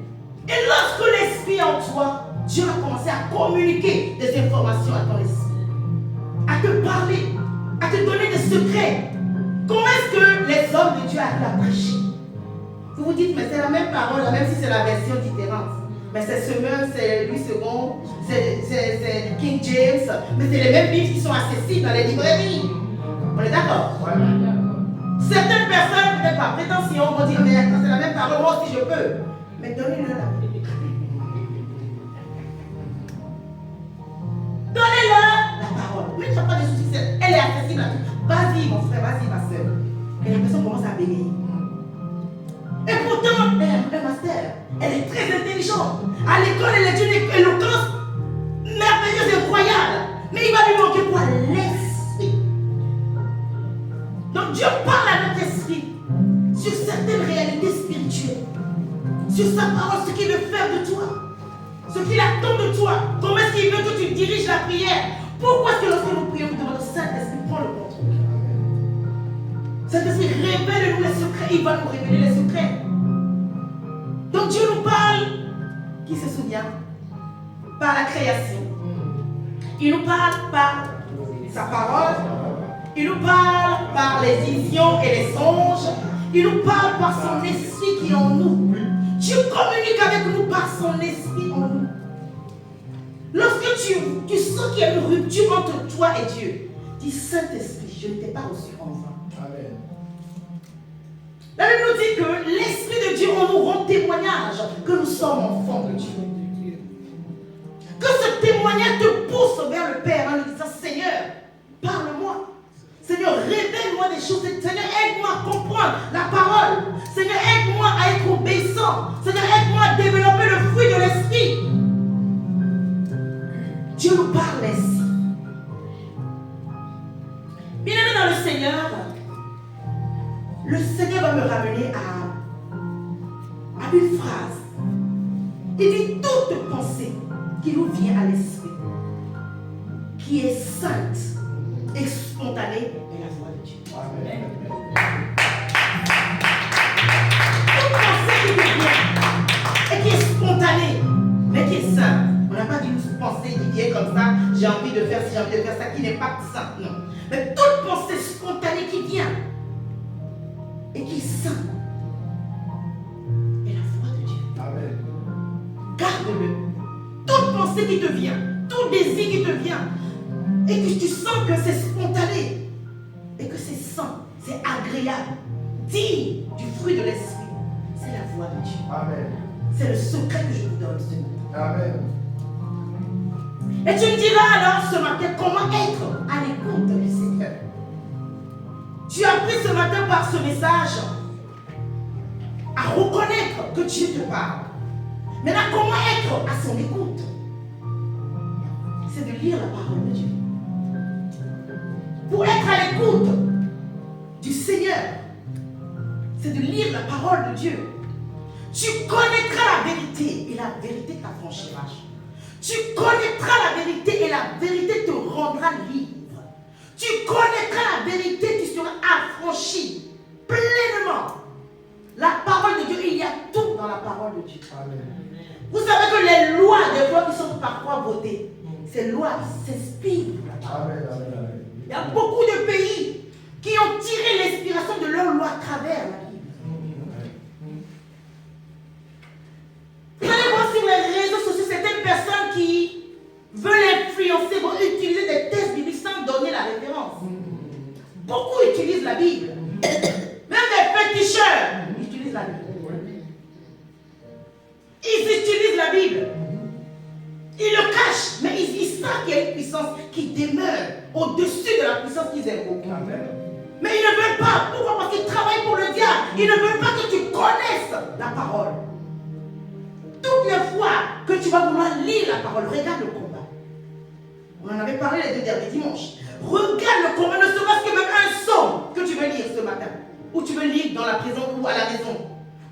Et lorsque l'esprit est en toi, Dieu va commencer à communiquer des informations à ton esprit, à te parler, à te donner des secrets. Comment est-ce que les hommes de Dieu arrivent à prêcher? Vous vous dites, mais c'est la même parole, même si c'est la version différente. Mais c'est Semeur, c'est Louis II, c'est King James, mais c'est les mêmes livres qui sont accessibles dans les librairies. On est d'accord? Ouais. Certaines personnes, peut-être par prétention, vont dire, mais c'est la même parole, moi aussi je peux. Mais donnez-leur la Bible. Donnez-leur la parole. Oui, tu n'as pas de soucis, elle est accessible à tout. Vas-y, mon frère, vas-y, ma soeur. Et la personne commence à bénir. Et pourtant, elle a un master. Elle est très intelligente. À l'école, elle est d'une éloquence merveilleuse et royale. Mais il va lui manquer quoi? L'esprit. Donc Dieu parle à notre esprit sur certaines réalités spirituelles, sur sa parole, ce qu'il veut faire de toi, ce qu'il attend de toi, comment est-ce qu'il veut que tu diriges la prière. Pourquoi est-ce que lorsque nous prions, nous demandons Saint-Esprit, prends le contrôle. Saint-Esprit, révèle-nous les secrets, il va nous révéler les secrets. Donc Dieu nous parle, qui se souvient, par la création. Il nous parle par sa parole. Il nous parle par les visions et les songes. Il nous parle par son esprit qui est en nous. Dieu communique avec nous par son esprit en nous. Lorsque tu sens qu'il y a une rupture entre toi et Dieu, dis Saint-Esprit, je ne t'ai pas reçu en vain. Amen. La Bible nous dit que l'Esprit de Dieu en nous rend témoignage que nous sommes enfants de Dieu. Que ce témoignage te pousse vers le Père en lui disant Seigneur, parle-moi. Seigneur, révèle-moi le Seigneur va me ramener à une phrase. Il dit toute pensée qui nous vient à l'esprit, qui est sainte et spontanée, est la voix de Dieu. Amen. Toute pensée qui nous vient et qui est spontanée, mais qui est sainte. On n'a pas d'une pensée qui vient comme ça, j'ai envie de faire ci, j'ai envie de faire ça, qui n'est pas sainte, non. Mais toute pensée spontanée qui vient et qui est sainte est la voix de Dieu. Amen. Garde-le. Toute pensée qui te vient, tout désir qui te vient, et que tu sens que c'est spontané, et que c'est sain, c'est agréable, digne du fruit de l'esprit, c'est la voix de Dieu. Amen. C'est le secret que je vous donne ce matin. Amen. Et tu me diras alors ce matin comment être à l'écoute du Seigneur. Tu as appris ce matin par ce message à reconnaître que Dieu te parle. Maintenant, comment être à son écoute? C'est de lire la parole de Dieu. Pour être à l'écoute du Seigneur, c'est de lire la parole de Dieu. Tu connaîtras la vérité et la vérité t'affranchira. Tu connaîtras la vérité et la vérité te rendra libre. Tu connaîtras la vérité, tu seras affranchi pleinement. La parole de Dieu, il y a tout dans la parole de Dieu. Amen. Vous savez que les lois, des fois qui sont parfois votées, ces lois s'inspirent de la parole. Amen. Il y a beaucoup de pays qui ont tiré l'inspiration de leurs lois à travers la Bible. Vous allez voir sur les réseaux sociaux certaines personnes qui veulent influencer, vont utiliser des textes bibliques sans donner la référence. Beaucoup utilisent la Bible. Même les féticheurs utilisent la Bible. Ils utilisent la Bible. Ils le cachent, mais ils savent qu'il y a une puissance qui demeure au-dessus de la puissance qu'ils invoquent. Mais ils ne veulent pas. Pourquoi? Parce qu'ils travaillent pour le diable. Ils ne veulent pas que tu connaisses la parole. Toutes les fois que tu vas vouloir lire la parole, regarde le combat. On en avait parlé les 2 derniers dimanches. Regarde le combat, ne serait-ce que même un psaume que tu veux lire ce matin, ou tu veux lire dans la prison ou à la maison.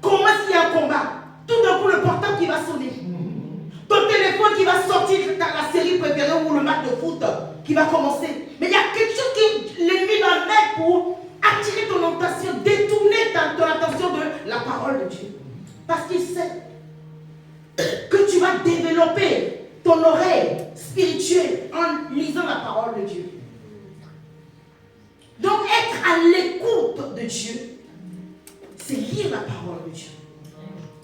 Comment est-ce qu'il y a un combat? Tout d'un coup, le portable qui va sonner. Ton téléphone qui va sortir, la série préférée ou le match de foot qui va commencer. Mais il y a quelque chose que l'ennemi va mettre pour attirer ton attention, détourner ton attention de la parole de Dieu. Parce qu'il sait que tu vas développer ton oreille spirituelle en lisant la parole de Dieu. Donc être à l'écoute de Dieu, c'est lire la parole de Dieu.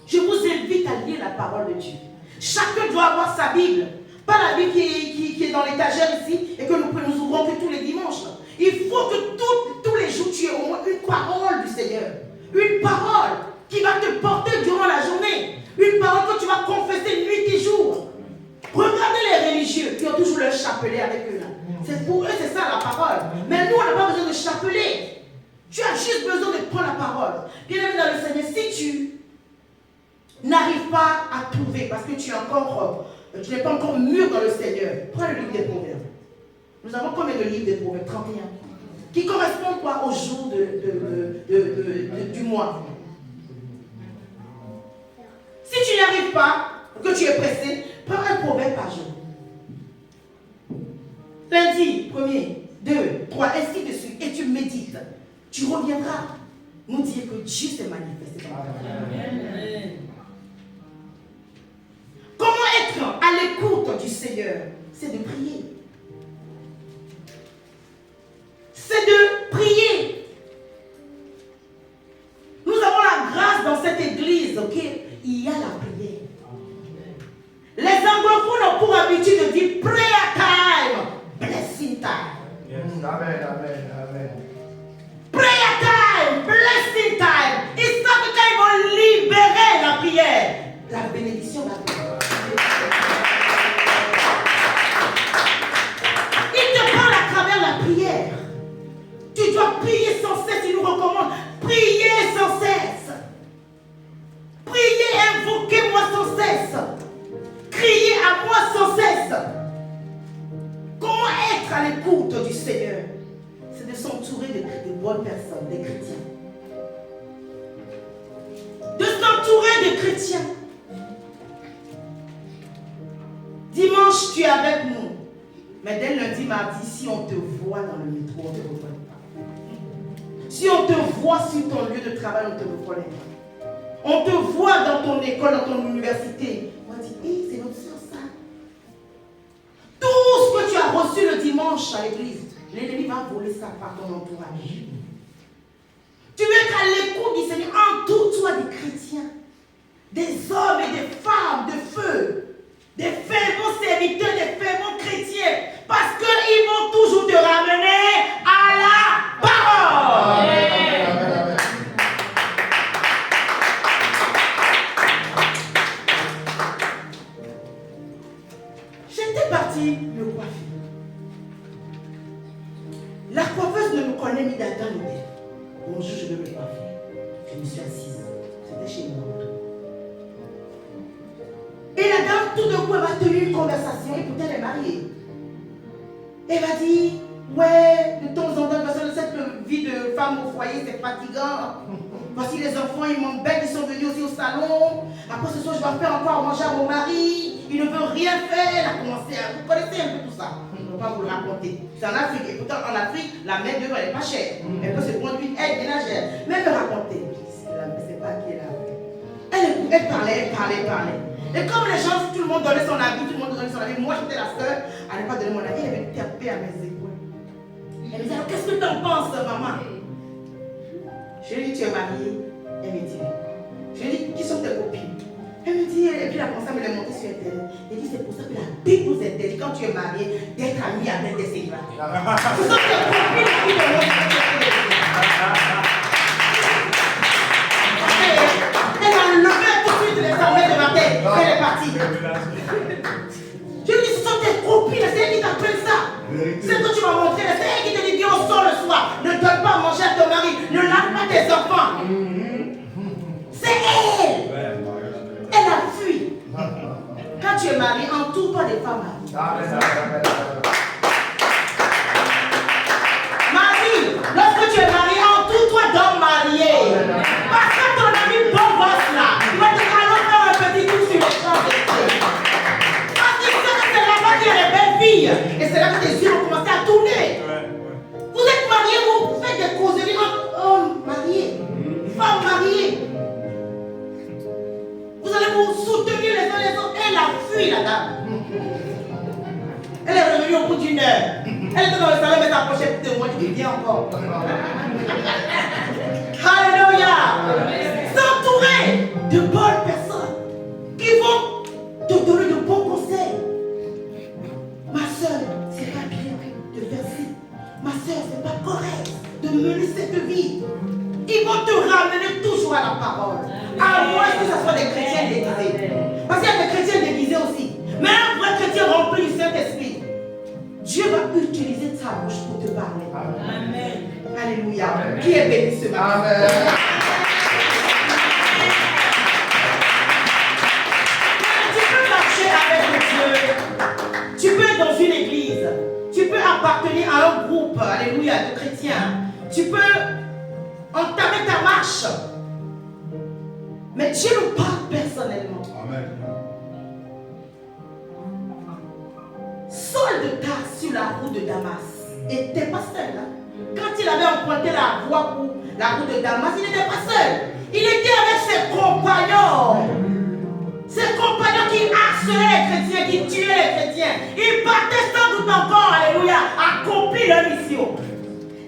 Je vous invite à lire la parole de Dieu. Chacun doit avoir sa Bible. Pas la Bible qui est dans l'étagère ici et que nous ouvrons que tous les dimanches. Il faut que tous les jours tu aies au moins une parole du Seigneur. Une parole qui va te porter durant la journée. Une parole que tu vas confesser nuit et jour. Regardez les religieux qui ont toujours leur chapelet avec eux là. C'est pour eux, c'est ça la parole. Mais nous, on n'a pas besoin de chapelet. Tu as juste besoin de prendre la parole. Bien aimé dans le Seigneur, si tu n'arrives pas à trouver, parce que tu n'es pas encore mûr dans le Seigneur, prends le livre des Proverbes. Nous avons combien de livres des Proverbes? 31. Qui correspondent quoi au jour du mois. Si tu n'y arrives pas, que tu es pressé, prends un proverbe par jour. Lundi, 1er, 2, 3, ainsi de suite. Et tu médites. Tu reviendras nous dire que Dieu s'est manifesté. Amen. Comment être à l'écoute du Seigneur? C'est de prier. C'est de prier. Nous avons la grâce dans cette église, ok? Il y a la prière. Les anglophones ont pour habitude de dire prayer time, blessing time. Yes. Amen, amen, amen. Prayer time, blessing time. Ils savent que quand ils vont libérer la prière, la bénédiction va venir. Il te parle à travers la prière. Tu dois prier sans cesse, il nous recommande. Priez sans cesse. Priez, invoquez-moi sans cesse. Criez à moi sans cesse. Comment être à l'écoute du Seigneur? C'est de s'entourer de bonnes personnes, des chrétiens. entouré de chrétiens. Dimanche, tu es avec nous. Mais dès lundi, mardi, si on te voit dans le métro, on ne te reconnaît pas. Si on te voit sur ton lieu de travail, on ne te reconnaît pas. On te voit dans ton école, dans ton université. On dit, hé, c'est notre soeur ça. Tout ce que tu as reçu le dimanche à l'église, l'ennemi va voler ça par ton entourage. Tu veux qu'à l'écoute du Seigneur, entoure-toi des chrétiens, des hommes et des femmes de feu, des fervents serviteurs, des fervents chrétiens, parce qu'ils vont toujours te ramener à la parole. Amen. J'étais partie me coiffer. La coiffeuse ne me connaît ni d'Adam ni d'Ève. Bonjour, je veux me coiffer. Je me suis assise. C'était chez moi. Et la dame, tout d'un coup, elle m'a tenu une conversation. Et pourtant, elle est mariée. Elle m'a dit, ouais, de temps en temps, parce que cette vie de femme au foyer, c'est fatigant. Voici les enfants, ils m'embêtent, ils sont venus aussi au salon. Après ce soir, je vais faire encore manger à mon mari. Il ne veut rien faire. Elle a commencé à... Vous connaissez un peu tout ça. Je ne vais pas vous le raconter. C'est en Afrique. Et pourtant, en Afrique, la main d'œuvre, elle n'est pas chère. Elle peut se prendre une aide ménagère. Mais elle me racontait. C'est pas qui est là. Elle parlait. Et comme les gens, tout le monde donnait son avis, moi j'étais la seule à ne pas donner mon avis, elle avait tapé à mes épaules. Elle me disait, alors qu'est-ce que tu en penses, maman? Je lui ai dit, tu es mariée? Elle me dit, oui. Je lui ai dit, qui sont tes copines? Elle me dit, et puis elle a commencé à me les monter sur Internet. Elle dit, c'est pour ça que la Bible nous interdit, quand tu es marié, d'être ami avec des célibataires. Ce sont tes copines qui te montrent. Elle a levé tout de suite les armées de ma tête. Elle est partie. Je lui dis, ce sont tes copines, c'est elle qui t'appelle ça. C'est que tu m'as montré, c'est elle qui te dit, viens au sol le soir. Ne donne pas à manger à ton mari. Ne lave pas tes enfants. C'est elle. Elle a fui. Quand tu es marié, entoure-toi des femmes mariées. Marie, lorsque tu es marié, entoure-toi d'hommes mariés. Parce que ton ami bon boss là, il va te dire allons faire un petit tour sur les champs de Dieu. Parce qu'il sait que c'est là-bas qu'il y a les belles filles. Et c'est là que tes yeux vont commencer à tourner. Vous êtes mariés, vous faites des causeries entre hommes mariés, femmes mariées. Vous allez vous soutenir les uns les autres. Elle a fui la dame. Elle est revenue au bout d'une heure. Elle était dans le salon, mais elle s'approchait de moi. Je dis, viens encore. Alléluia. S'entourer de bonnes personnes qui vont te donner de bons conseils. Ma soeur, c'est pas bien de faire ci. Ma soeur, c'est pas correct de mener cette vie. Ils vont te ramener toujours à la parole. À moins que ce soit des chrétiens déguisés. Parce qu'il y a des chrétiens déguisés aussi. Mais un vrai chrétien rempli du Saint-Esprit, Dieu va utiliser sa bouche pour te parler. Amen. Alléluia. Amen. Qui est béni ce matin? Amen. Tu peux marcher avec Dieu. Tu peux être dans une église. Tu peux appartenir à un groupe, alléluia, de chrétiens. Tu peux entamer ta marche. Mais Dieu nous parle personnellement. Amen. Saul de Tarse sur la route de Damas n'était pas seul. Hein? Quand il avait emprunté la voie pour la route de Damas, il n'était pas seul. Il était avec ses compagnons. Ses compagnons qui harcelaient les chrétiens, qui tuaient les chrétiens. Ils partaient sans doute encore, alléluia, accomplir leur mission.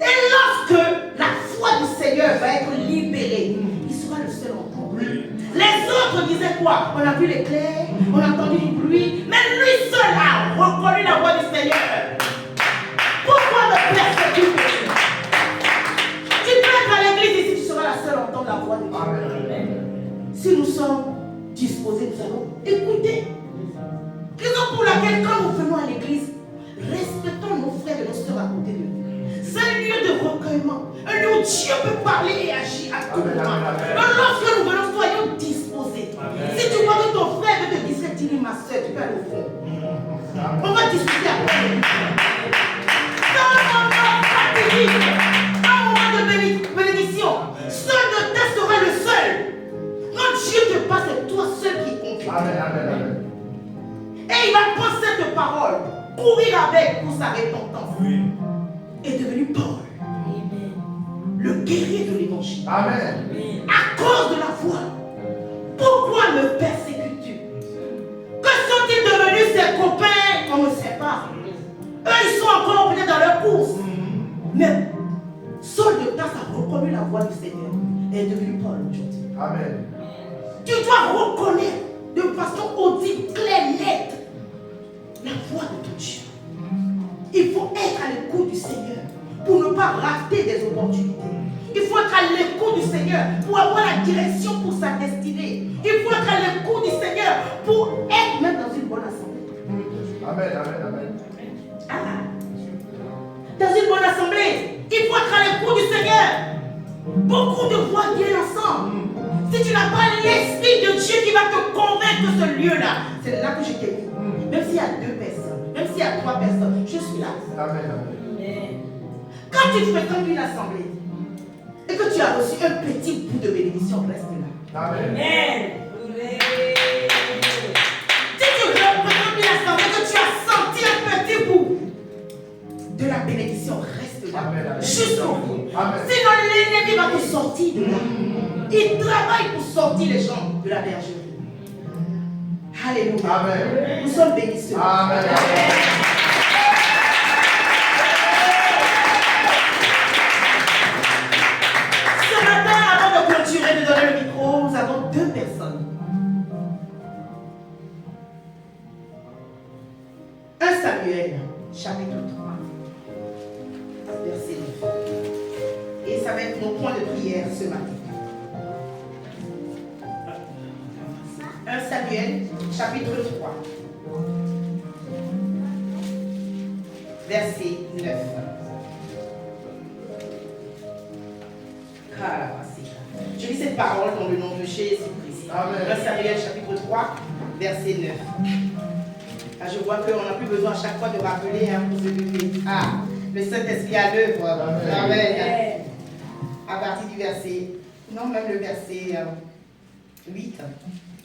Et lorsque la foi du Seigneur va être libérée, il sera le seul encore. Les autres disaient quoi? On a vu l'éclair, on a entendu du bruit, mais lui seul a reconnu la voix du Seigneur. Pourquoi me persécuter? Tu peux être à l'église ici, tu seras la seule à entendre la voix de Dieu. Si nous sommes disposés, nous allons écouter. Raison pour laquelle, quand nous venons à l'église, respectons nos frères et nos sœurs à côté de nous. C'est un lieu de recueillement, un lieu où Dieu peut parler et agir à tout moment. Donc lorsque nous venons, soyons disposés. Amen. Si tu vois que ton frère veut te discuter, dis-lui ma soeur, tu peux aller au fond. On va discuter après. Dans un moment fatidique, un moment de bénédiction, seul de test sera le seul. Quand Dieu te courir avec pour sa repentance, est devenu Paul, le guerrier de l'évangile. Amen. À cause de la foi. Pourquoi me persécutes-tu? Que sont-ils devenus ses copains? On ne sait pas. Eux, ils sont encore peut-être dans leur course. Mais Saul de Tarse a reconnu la voix du Seigneur et est devenu Paul aujourd'hui. Amen. Tu dois reconnaître de façon audible, claire, nette, la voix de ton Dieu. Il faut être à l'écoute du Seigneur pour ne pas rater des opportunités. Il faut être à l'écoute du Seigneur pour avoir la direction pour sa destinée. Il faut être à l'écoute du Seigneur pour être même dans une bonne assemblée. Amen, amen, amen. Ah. Dans une bonne assemblée, il faut être à l'écoute du Seigneur. Beaucoup de voix viennent ensemble. Si tu n'as pas l'Esprit de Dieu qui va te convaincre de ce lieu-là, c'est là que je t'ai mis. Même s'il y a 2 personnes, même s'il y a 3 personnes, je suis là. Amen, amen. Quand tu fréquentes une assemblée et que tu as reçu un petit bout de bénédiction, reste là. Amen. Si tu fréquentes une assemblée et que tu as senti un petit bout de la bénédiction, reste là. Amen. Jusqu'au bout. Amen. Sinon l'ennemi va te sortir de là. Il travaille pour sortir les gens de la bergerie. Alléluia. Amen. Nous sommes bénis ce matin. Amen. Ce matin, avant de clôturer, de donner le micro, nous avons 2 personnes. 1 Samuel, chapitre 3, verset 9. Et ça va être nos points de prière ce matin. 1 Samuel, chapitre 3, verset 9. Je lis cette parole dans le nom de Jésus-Christ. 1 Samuel, chapitre 3, verset 9. Là, je vois qu'on n'a plus besoin à chaque fois de rappeler pour se lever. Ah, le Saint-Esprit à l'œuvre. Amen. À partir du verset, non, même le verset 8.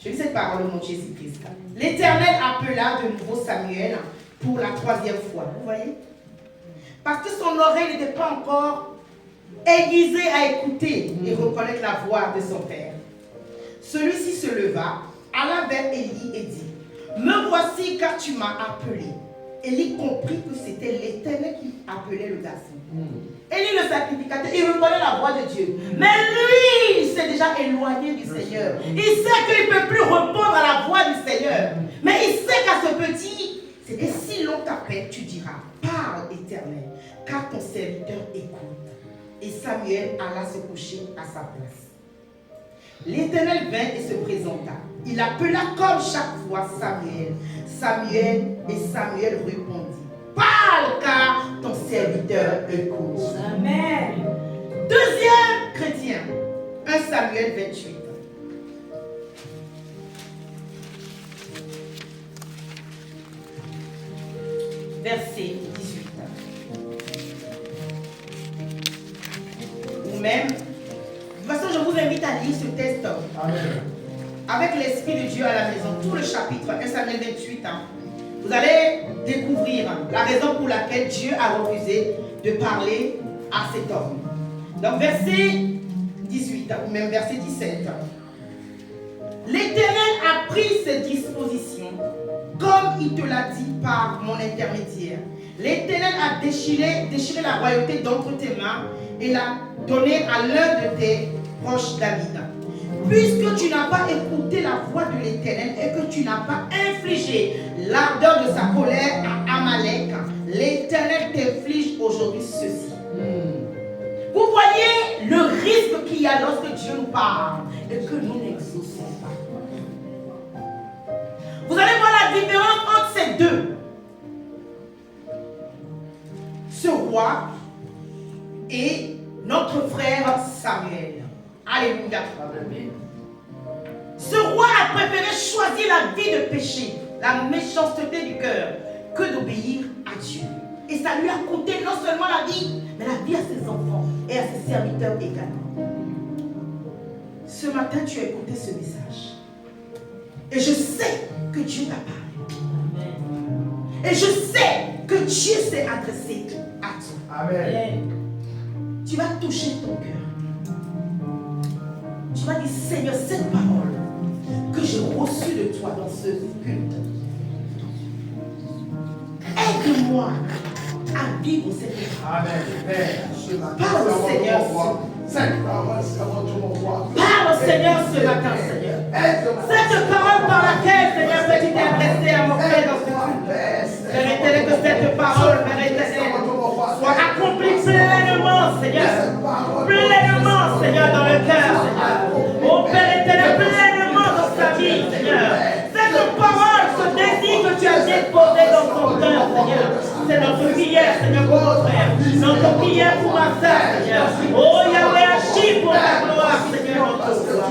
Je lis cette parole au nom de Jésus-Christ. L'Éternel appela de nouveau Samuel pour la 3e fois. Vous voyez? Parce que son oreille n'était pas encore aiguisée à écouter et reconnaître la voix de son père. Celui-ci se leva, alla vers Élie et dit: Me voici car tu m'as appelé. Élie comprit que c'était l'Éternel qui appelait le garçon. Élie le sacrificateur, il reconnaît la voix de Dieu. Mais lui, il s'est déjà éloigné du Seigneur. Il sait qu'il ne peut plus répondre à la voix du Seigneur. Mais il sait qu'à ce petit, et si l'on t'appelle, tu diras: Parle, Éternel, car ton serviteur écoute. Et Samuel alla se coucher à sa place. L'Éternel vint et se présenta. Il appela comme chaque fois Samuel. Samuel, et Samuel répondit: Parle, car ton serviteur écoute. Amen. 2e chrétien, 1 Samuel 28. Verset 18. Ou même, de toute façon, je vous invite à lire ce texte. Amen. Avec l'Esprit de Dieu à la maison, tout le chapitre 1 Samuel 28, vous allez découvrir la raison pour laquelle Dieu a refusé de parler à cet homme. Donc verset 18 ou même verset 17. L'Éternel a pris ses dispositions comme il te l'a dit par mon intermédiaire. L'Éternel a déchiré la royauté d'entre tes mains et l'a donnée à l'un de tes proches David. Puisque tu n'as pas écouté la voix de l'Éternel et que tu n'as pas infligé l'ardeur de sa colère à Amalek, l'Éternel t'inflige aujourd'hui ceci. Vous voyez le risque qu'il y a lorsque Dieu nous parle et que nous n'exauçons pas. Vous allez voir la différence entre ces deux. Ce roi et notre frère Samuel. Alléluia. Ce roi a préféré choisir la vie de péché, la méchanceté du cœur, que d'obéir à Dieu. Et ça lui a coûté non seulement la vie, mais la vie à ses enfants et à ses serviteurs également. Ce matin, tu as écouté ce message. Et je sais que Dieu t'a parlé. Et je sais que Dieu s'est adressé à toi. Amen. Tu vas toucher ton cœur. Tu vas dire, Seigneur, cette parole que j'ai reçue de toi dans ce culte, aide-moi à vivre cette parole. Amen. Parle au Seigneur. Cette parole, c'est votre voix. Parle au Seigneur ce matin, Seigneur. Cette parole par laquelle, Seigneur, que tu t'es adressé à mon Père dans ce culte. Père éternel, que cette parole, Père éternel, soit accomplie pleinement, Seigneur. Pleinement, Seigneur, dans le cœur, Seigneur. Oh Père éternel, pleinement dans sa vie, Seieur. Cette parole, ce désir que tu as déposé dans ton cœur, Seigneur. C'est notre prière, Seigneur, pour mon frère. Notre prière pour ma soeur, Seigneur. Oh Yahweh, agis pour ta gloire, Seigneur, notre foi.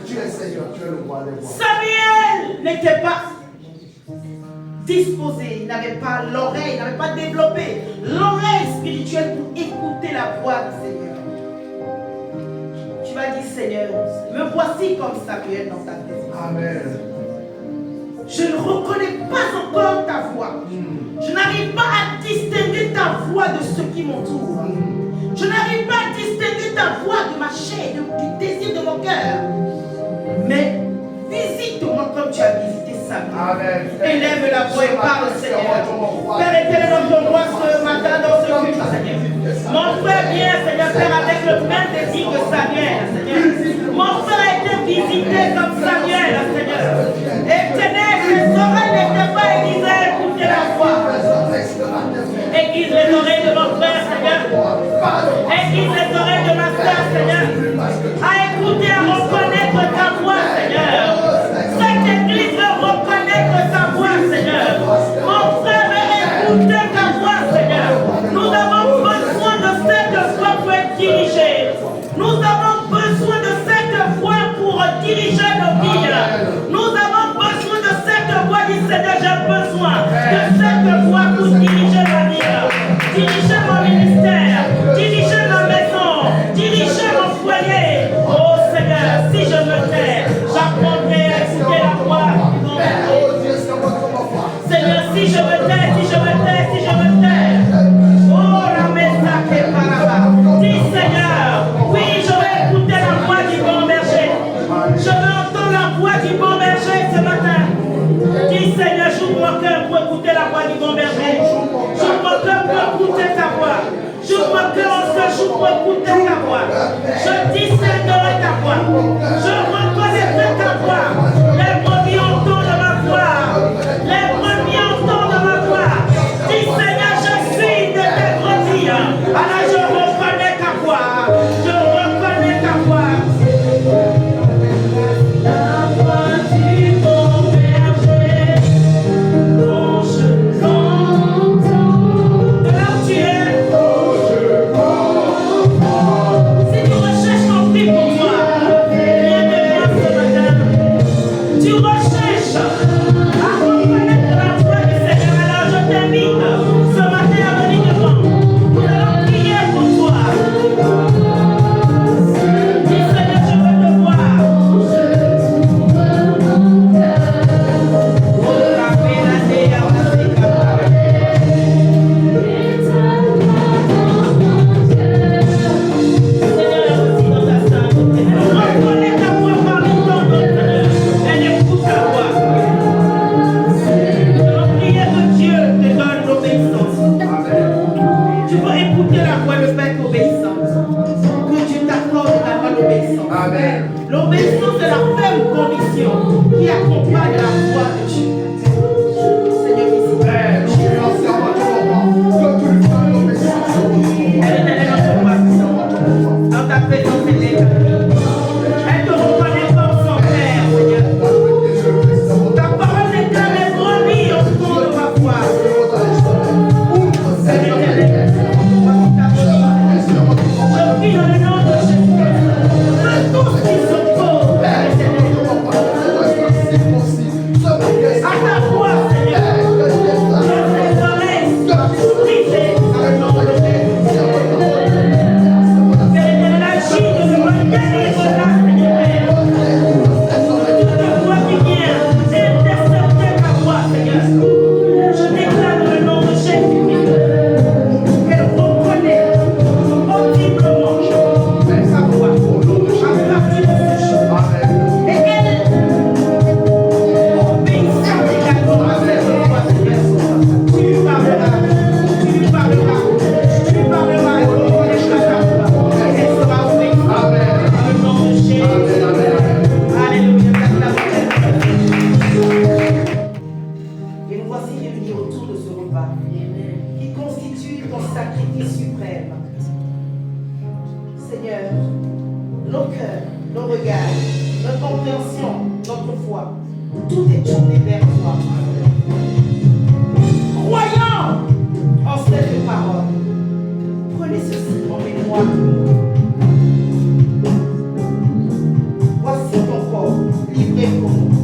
Tu es Seigneur, tu es le roi des rois. Samuel n'était pas disposé, il n'avait pas l'oreille, il n'avait pas développé l'oreille spirituelle pour écouter la voix du Seigneur. Tu vas dire, Seigneur, me voici comme Samuel dans ta présence. Amen. Je ne reconnais pas encore ta voix. Je n'arrive pas à distinguer ta voix de ceux qui m'entourent. Je n'arrive pas à distinguer ta voix de ma chair, du désir de mon cœur. Mais visite-moi comme tu as visité Samuel. Amen. Élève la voix et parle, Seigneur. Père éternel, notre roi ce matin dans ce culte, Seigneur. Mon frère vient, Seigneur, Père, avec le même désir que Samuel, Seigneur. Mon frère a été visité comme Samuel, Seigneur. Éternel, ses oreilles n'étaient pas aiguisées à écouter la voix. Aiguise les oreilles de mon frère, Seigneur. Aiguise les oreilles de ma soeur, Seigneur. À écouter, à reconnaître ta voix, Seigneur. Cette église veut reconnaître ta voix, Seigneur. Mon frère veut écouter ta voix, Seigneur. Nous avons besoin de cette voix pour être dirigés. Nous avons besoin de cette voix pour diriger nos vies. Nous avons besoin de cette voix, dit Seigneur, j'ai besoin de cette voix pour diriger ma vie, diriger mon ministère, diriger ma maison, diriger mon foyer. Oh Seigneur, si je me tais, j'apprendrai à écouter la voix du bon berger. Seigneur, si je me tais, si je me tais, si je me tais. Oh la messa qui est par là-bas. Dis Seigneur, oui, je vais écouter la voix du bon berger. Je veux entendre la voix du bon berger ce matin. Dis Seigneur, j'ouvre mon cœur pour écouter la voix du bon berger. J'ouvre mon cœur pour écouter ta voix. J'ouvre mon cœur en ce jour pour écouter ta voix. Je discernerai ta voix. Je reconnaîtrai ta voix. Les brebis entendent ma voix. Les brebis entendent ma voix. Dis Seigneur, je suis de tes brebis. Alors je reconnais ta voix. Je reconnais ta voix. La voix du bon berger. Oh, je l'entends. Là où tu es. Si tu recherches ton prix pour moi, viens de moi ce matin. Tu recherches à reconnaître la voix du Seigneur. Alors je t'invite ce matin à venir devant. Nous allons prier pour toi. Dis Seigneur, je veux te voir. Oh, la vérité, Seigneur, aussi dans ta sainteté. Reconnais ta voix parmi tant d'autres, Seigneur. Elle écoute ta voix. Nous allons prier que Dieu te donne l'obéissance. Tu peux écouter la voix de Père obéissance. Que Dieu t'accorde la voix d'obéissance. Amen. L'obéissance est la ferme conviction qui accompagne la voix de Dieu. Seigneur, Père, je ici. suis entièrement ton roi. Que tu lui fasses l'obéissance. Elle est dans ton passé. Dans ta présence, elle est là. Elle te reconnaît comme son Père, Seigneur. Ta parole déclare les brebis au fond de ma voix. Elle est là. Je prie dans le nom de Jésus. Que tous qui sont pauvres, Père éternel, à ta voix, Seigneur, dans les oreilles brisées, dans le nom de Jésus. Père éternel, agis de manière nos cœurs, nos regards, notre compréhension, notre foi, tout est tourné vers toi. Croyant en cette parole, prenez ceci en mémoire. Voici ton corps livré pour nous.